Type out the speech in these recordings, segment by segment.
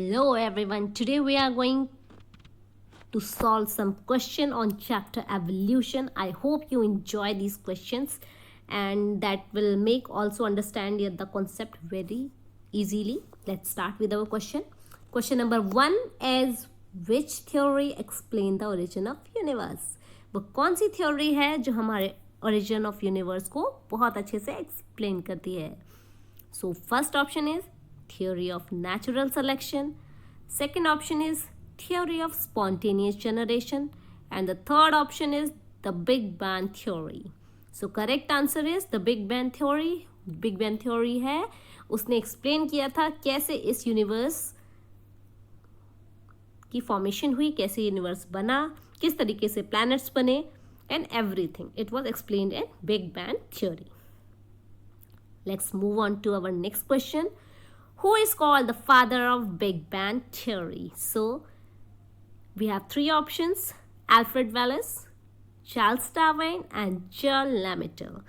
Hello everyone. Today we are going to solve some question on chapter evolution. I hope you enjoy these questions and that will make also understand the concept very easily. Let's start with our question. Question number 1 is which theory explain the origin of universe? वो कौन सी theory है जो हमारे origin of universe को बहुत अच्छे से explain करती है? So first option is theory of natural selection. Second option is theory of spontaneous generation. And the third option is the Big Bang theory. So correct answer is the Big Bang theory. Big Bang theory है उसने explain किया था कैसे इस universe की formation हुई, कैसे universe बना, किस तरीके से planets बने and everything. It was explained in Big Bang theory. Let's move on to our next question. Who is called the father of Big Bang theory? So, we have three options: Alfred Wallace, Charles Darwin, and John Lamaitre.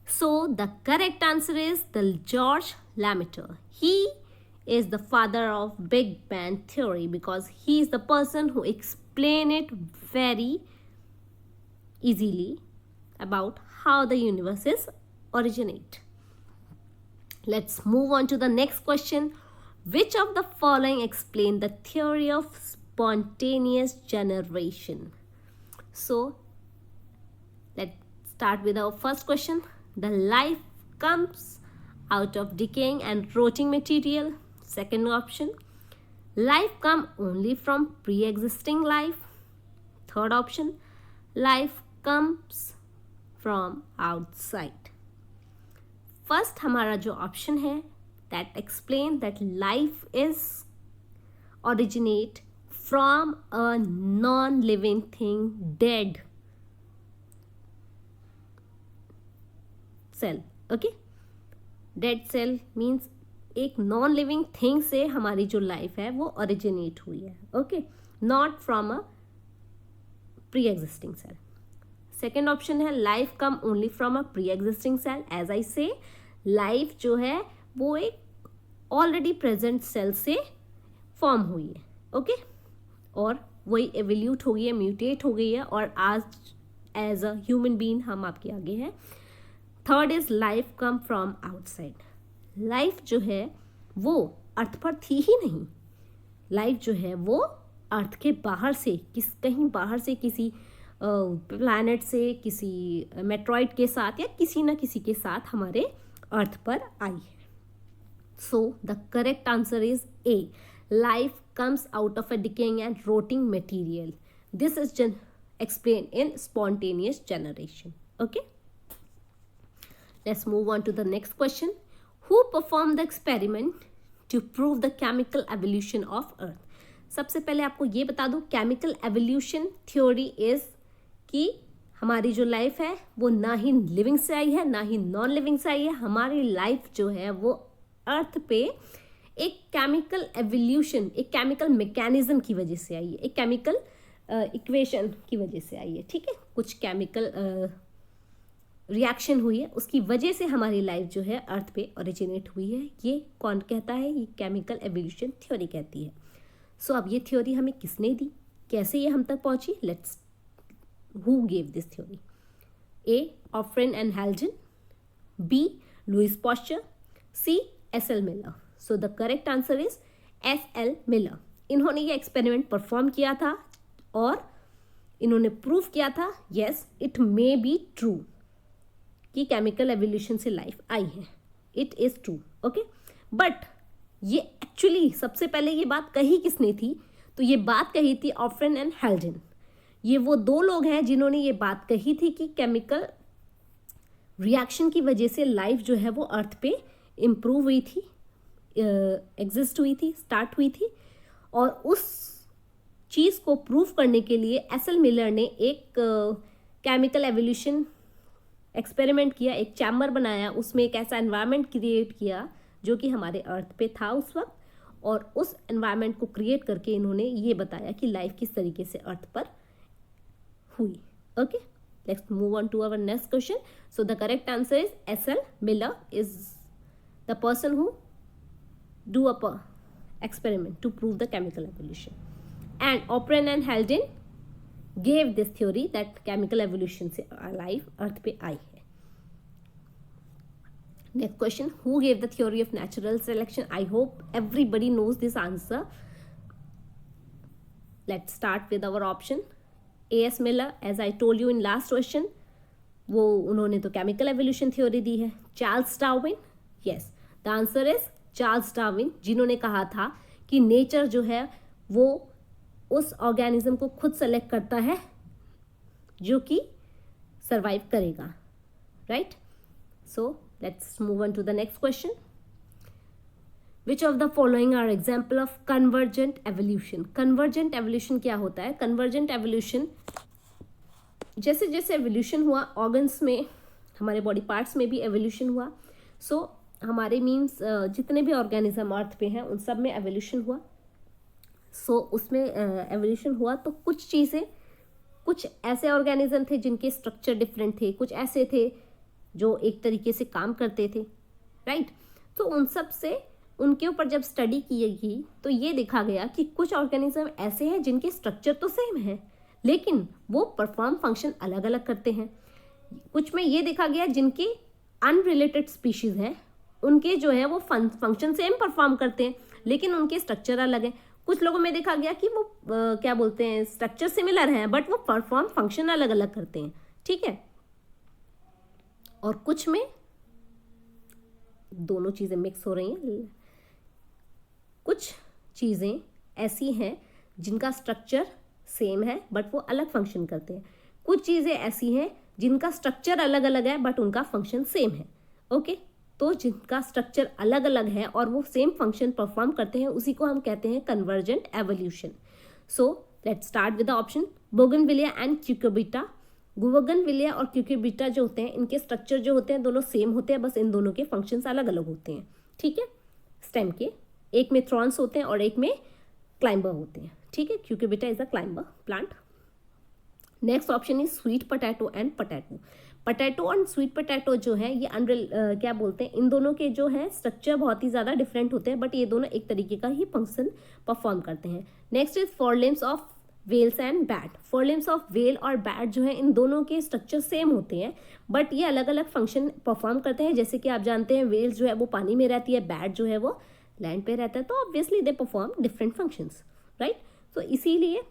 So, the correct answer is the George Lamaitre. He is the father of Big Bang theory because he is the person who explained it very easily about how the universe is originate. Let's move on to the next question. Which of the following explain the theory of spontaneous generation? So, let's start with our first question. The life comes out of decaying and rotting material. Second option. Life come only from pre-existing life. Third option. Life comes from outside. First हमारा जो option है that explain that life is originate from a non living thing dead cell. Okay, dead cell means एक non living thing से हमारी जो life है वो originate हुई है. Okay, not from a pre existing cell. Second option है life come only from a pre existing cell. As I say life जो है वो एक ऑलरेडी प्रेजेंट सेल से फॉर्म हुई है. ओके, और वही एवोल्यूट हो गई है, म्यूटेट हो गई है और आज एज अ ह्यूमन बीइंग हम आपके आगे हैं. Third is life come from outside. Life जो है वो अर्थ पर थी ही नहीं. लाइफ जो है वो अर्थ के बाहर से कहीं बाहर से किसी प्लैनेट से, किसी मेट्रॉइड के साथ या किसी न किसी के साथ हमारे अर्थ पर आई है. So the correct answer is A. Life comes out of a decaying and rotting material. This is explain in spontaneous generation. Okay, let's move on to the next question. Who perform the experiment to prove the chemical evolution of earth? सबसे पहले आपको ये बता दूं, chemical evolution theory is कि हमारी जो life है वो ना ही लिविंग से आई है ना ही नॉन लिविंग से आई है. हमारी लाइफ जो है वो अर्थ पे एक केमिकल एवोल्यूशन, एक केमिकल मैकेनिज्म की वजह से आई है, एक केमिकल इक्वेशन की वजह से आई है. ठीक है, कुछ केमिकल रिएक्शन हुई है, उसकी वजह से हमारी लाइफ जो है अर्थ पे ओरिजिनेट हुई है. ये कौन कहता है? ये केमिकल एवोल्यूशन थ्योरी कहती है. सो अब ये थ्योरी हमें किसने दी, कैसे ये हम तक पहुंची? Let's who gave this theory? A. Ophrin and Haljan. B. Louis Pasteur. C. S.L. Miller. So the correct answer is S.L. Miller. इन्होंने ये एक्सपेरिमेंट परफॉर्म किया था और इन्होंने प्रूव किया था yes it may be true कि केमिकल एवोल्यूशन से लाइफ आई है. It is true. Okay, but ये एक्चुअली सबसे पहले ये बात कही किसने थी? तो ये बात कही थी ऑफ्रिन एंड हेल्जन. ये वो दो लोग हैं जिन्होंने ये बात कही थी कि केमिकल रिएक्शन की वजह से लाइफ जो है वो अर्थ पे इम्प्रूव हुई थी, एग्जिस्ट हुई थी, स्टार्ट हुई थी. और उस चीज़ को प्रूव करने के लिए एस.एल. मिलर ने एक केमिकल एवोल्यूशन एक्सपेरिमेंट किया, एक चैम्बर बनाया, उसमें एक ऐसा एनवायरनमेंट क्रिएट किया जो कि हमारे अर्थ पे था उस वक्त. और उस एनवायरनमेंट को क्रिएट करके इन्होंने ये बताया कि लाइफ किस तरीके से अर्थ पर हुई. Okay, let's move on to our next question. So the correct answer is S L. Miller is the person who do a experiment to prove the chemical evolution. And Operon and Haldane gave this theory that chemical evolution से life अर्थ पे आई है. Next question, who gave the theory of natural selection? I hope everybody knows this answer. Let's start with our option. A.S. Miller, as I told you in last question, वो उन्होंने तो chemical evolution theory दी है. Charles Darwin, yes, the answer is Charles Darwin, जिन्होंने कहा था कि nature जो है वो उस ऑर्गेनिज्म को खुद सेलेक्ट करता है जो कि सरवाइव करेगा, right. So let's move on to the next question. Which of the following are example of convergent evolution? Convergent evolution क्या होता है? कन्वर्जेंट एवोल्यूशन, जैसे जैसे एवोल्यूशन हुआ ऑर्गन्स में, हमारे बॉडी पार्ट्स में भी एवोल्यूशन हुआ. सो हमारे मीन्स जितने भी ऑर्गेनिज्म अर्थ पे हैं उन सब में एवोल्यूशन हुआ. सो उसमें एवोल्यूशन हुआ तो कुछ चीज़ें, कुछ ऐसे ऑर्गेनिज्म थे जिनके स्ट्रक्चर डिफरेंट थे, कुछ ऐसे थे जो एक तरीके से काम करते थे, राइट. तो उन सब से उनके ऊपर जब स्टडी की गई तो ये देखा गया कि कुछ ऑर्गेनिज्म ऐसे हैं जिनके स्ट्रक्चर तो सेम है लेकिन वो परफॉर्म फंक्शन अलग अलग करते हैं. कुछ में ये देखा गया जिनके अनरिलेटेड स्पीशीज हैं उनके जो है वो फंक्शन सेम परफॉर्म करते हैं लेकिन उनके स्ट्रक्चर अलग हैं. कुछ लोगों में देखा गया कि वो क्या बोलते हैं, स्ट्रक्चर सिमिलर है बट वो परफॉर्म फंक्शन अलग अलग करते हैं, ठीक है. और कुछ में दोनों चीज़ें मिक्स हो रही हैं. कुछ चीज़ें ऐसी हैं जिनका स्ट्रक्चर सेम है बट वो अलग फंक्शन करते हैं. कुछ चीज़ें ऐसी हैं जिनका स्ट्रक्चर अलग अलग है बट उनका फंक्शन सेम है, ओके. तो जिनका स्ट्रक्चर अलग अलग है और वो सेम फंक्शन परफॉर्म करते हैं उसी को हम कहते हैं convergent evolution. So let's start with the option bougainvillea and cucurbita. Bougainvillea और क्यूक्यूबिटा जो होते हैं इनके स्ट्रक्चर जो होते हैं दोनों सेम होते हैं, बस इन दोनों के फंक्शंस अलग अलग होते हैं, ठीक है. स्टेम के एक में थ्रॉन्स होते हैं और एक में क्लाइंबर होते हैं, ठीक है. Cucurbita is a climber plant. Next option is sweet potato and potato. Potato और स्वीट पोटैटो जो है ये क्या बोलते हैं, इन दोनों के जो है स्ट्रक्चर बहुत ही ज़्यादा डिफरेंट होते हैं बट ये दोनों एक तरीके का ही फंक्शन परफॉर्म करते हैं. Next is forelimbs of whales and bat. Forelimbs of whale और बैट जो है इन दोनों के स्ट्रक्चर सेम होते हैं बट ये अलग अलग फंक्शन परफॉर्म करते हैं. जैसे कि आप जानते हैं वेल्स जो है वो पानी में रहती है, बैट जो है वो लैंड पे रहता है, तो obviously they perform different functions, right. तो इसीलिए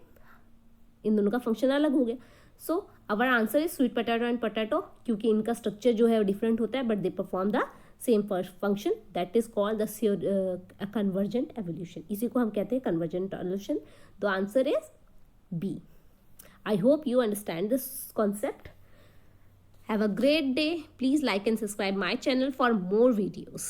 इन दोनों का फंक्शन अलग हो गया. So our answer is sweet potato and potato, क्योंकि इनका स्ट्रक्चर जो है डिफरेंट होता है but they perform the same function. That is called the convergent evolution. इसी को हम कहते हैं convergent evolution. The answer is B. I hope you understand this concept. Have a great day. Please like and subscribe my channel for more videos.